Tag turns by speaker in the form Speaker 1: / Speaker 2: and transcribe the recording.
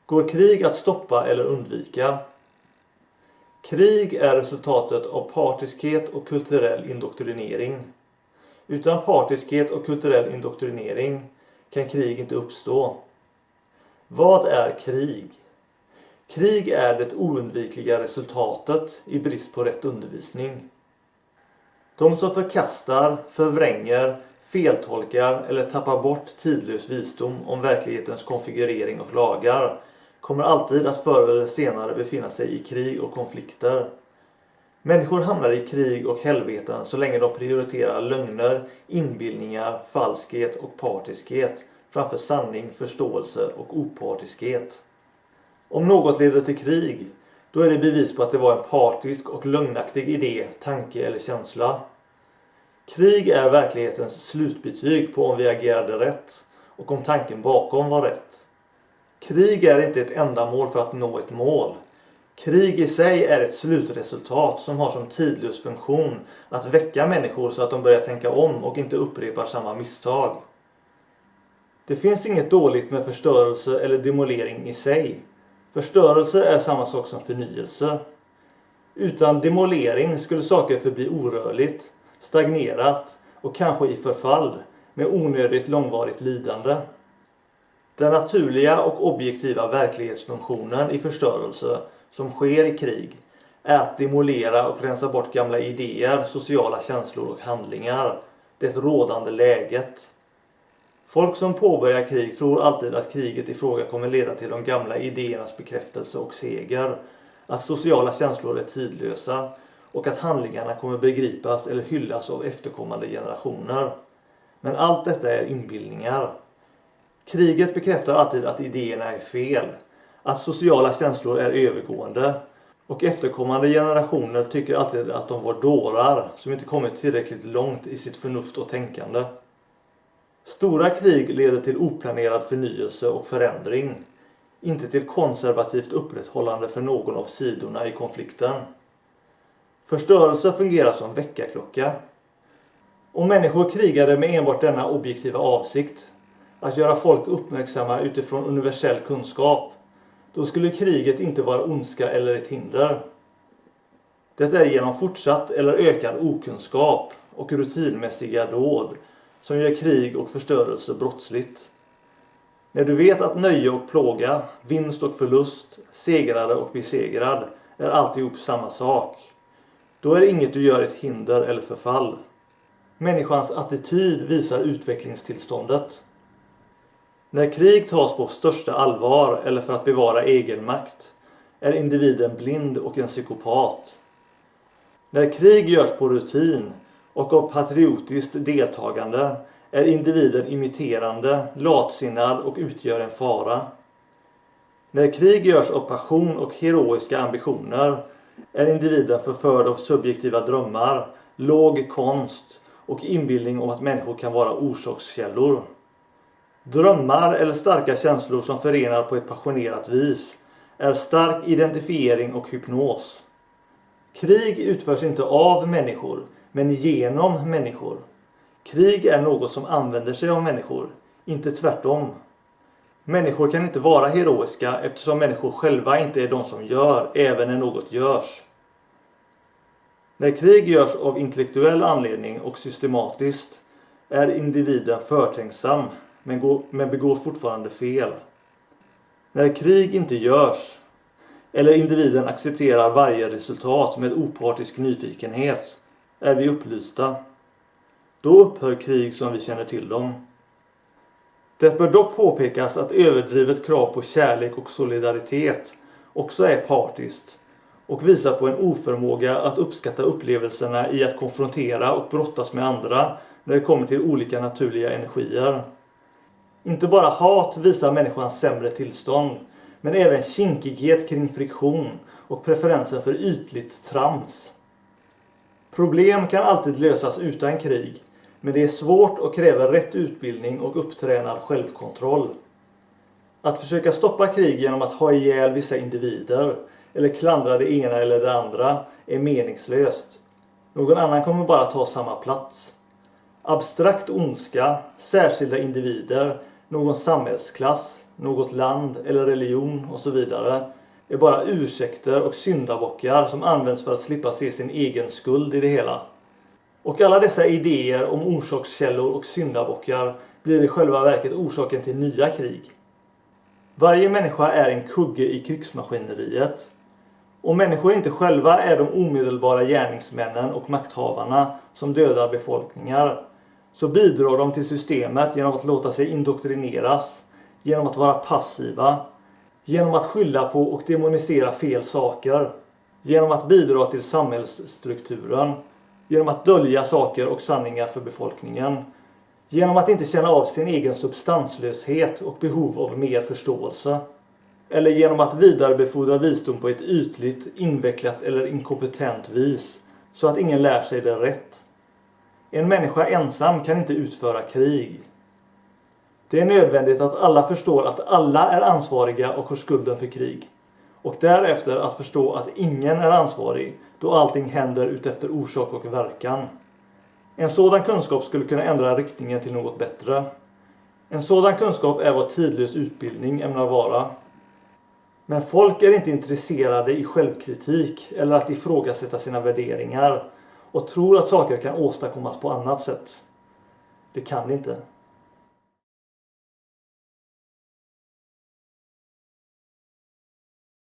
Speaker 1: Går krig att stoppa eller undvika? Krig är resultatet av partiskhet och kulturell indoktrinering. Utan partiskhet och kulturell indoktrinering kan krig inte uppstå. Vad är krig? Krig är det oundvikliga resultatet i brist på rätt undervisning. De som förkastar, förvränger, feltolkar eller tappar bort tidlös visdom om verklighetens konfigurering och lagar kommer alltid att förr eller senare befinna sig i krig och konflikter. Människor hamnar i krig och helveten så länge de prioriterar lögner, inbildningar, falskhet och partiskhet framför sanning, förståelse och opartiskhet. Om något leder till krig, då är det bevis på att det var en partisk och lögnaktig idé, tanke eller känsla. Krig är verklighetens slutbetyg på om vi agerade rätt och om tanken bakom var rätt. Krig är inte ett ändamål för att nå ett mål. Krig i sig är ett slutresultat som har som tidlös funktion att väcka människor så att de börjar tänka om och inte upprepar samma misstag. Det finns inget dåligt med förstörelse eller demolering i sig. Förstörelse är samma sak som förnyelse. Utan demolering skulle saker förbli orörligt, stagnerat och kanske i förfall med onödigt långvarigt lidande. Den naturliga och objektiva verklighetsfunktionen i förstörelse som sker i krig är att demolera och rensa bort gamla idéer, sociala känslor och handlingar, det rådande läget. Folk som påbörjar krig tror alltid att kriget i fråga kommer leda till de gamla idéernas bekräftelse och seger, att sociala känslor är tidlösa och att handlingarna kommer begripas eller hyllas av efterkommande generationer. Men allt detta är inbildningar. Kriget bekräftar alltid att idéerna är fel, att sociala känslor är övergående och efterkommande generationer tycker alltid att de var dårar som inte kommit tillräckligt långt i sitt förnuft och tänkande. Stora krig leder till oplanerad förnyelse och förändring, inte till konservativt upprätthållande för någon av sidorna i konflikten. Förstörelse fungerar som väckarklocka. Om människor krigade med enbart denna objektiva avsikt, att göra folk uppmärksamma utifrån universell kunskap, då skulle kriget inte vara ondska eller ett hinder. Det är genom fortsatt eller ökad okunskap och rutinmässiga dåd som gör krig och förstörelse brottsligt. När du vet att nöje och plåga, vinst och förlust, segrare och besegrad är alltihop samma sak, då är inget du gör ett hinder eller förfall. Människans attityd visar utvecklingstillståndet. När krig tas på största allvar eller för att bevara egen makt är individen blind och en psykopat. När krig görs på rutin och av patriotiskt deltagande är individen imiterande, latsinnad och utgör en fara. När krig görs av passion och heroiska ambitioner är individen förförd av subjektiva drömmar, låg konst och inbildning om att människor kan vara orsakskällor. Drömmar eller starka känslor som förenar på ett passionerat vis är stark identifiering och hypnos. Krig utförs inte av människor, men genom människor. Krig är något som använder sig av människor, inte tvärtom. Människor kan inte vara heroiska eftersom människor själva inte är de som gör, även när något görs. När krig görs av intellektuell anledning och systematiskt är individen förtänksam, men begår fortfarande fel. När krig inte görs, eller individen accepterar varje resultat med opartisk nyfikenhet, är vi upplysta. Då upphör krig som vi känner till dem. Det bör dock påpekas att överdrivet krav på kärlek och solidaritet också är partiskt och visar på en oförmåga att uppskatta upplevelserna i att konfrontera och brottas med andra när det kommer till olika naturliga energier. Inte bara hat visar människans sämre tillstånd, men även kinkighet kring friktion och preferensen för ytligt trams. Problem kan alltid lösas utan krig, men det är svårt och kräver rätt utbildning och upptränad självkontroll. Att försöka stoppa krig genom att ha ihjäl vissa individer eller klandra det ena eller det andra är meningslöst. Någon annan kommer bara ta samma plats. Abstrakt ondska, särskilda individer, någon samhällsklass något land eller religion och så vidare är bara ursäkter och syndabockar som används för att slippa se sin egen skuld i det hela. Och alla dessa idéer om orsakskällor och syndabockar blir i själva verket orsaken till nya krig. Varje människa är en kugge i krigsmaskineriet. Om människor inte själva är de omedelbara gärningsmännen och makthavarna som dödar befolkningar, så bidrar de till systemet genom att låta sig indoktrineras, genom att vara passiva, genom att skylla på och demonisera fel saker, genom att bidra till samhällsstrukturen, genom att dölja saker och sanningar för befolkningen, genom att inte känna av sin egen substanslöshet och behov av mer förståelse, eller genom att vidarebefordra visdom på ett ytligt, invecklat eller inkompetent vis så att ingen lär sig det rätt. En människa ensam kan inte utföra krig. Det är nödvändigt att alla förstår att alla är ansvariga och har skulden för krig. Och därefter att förstå att ingen är ansvarig då allting händer utefter orsak och verkan. En sådan kunskap skulle kunna ändra riktningen till något bättre. En sådan kunskap är vad tidlös utbildning ämnar vara. Men folk är inte intresserade i självkritik eller att ifrågasätta sina värderingar och tror att saker kan åstadkommas på annat sätt. Det kan det inte.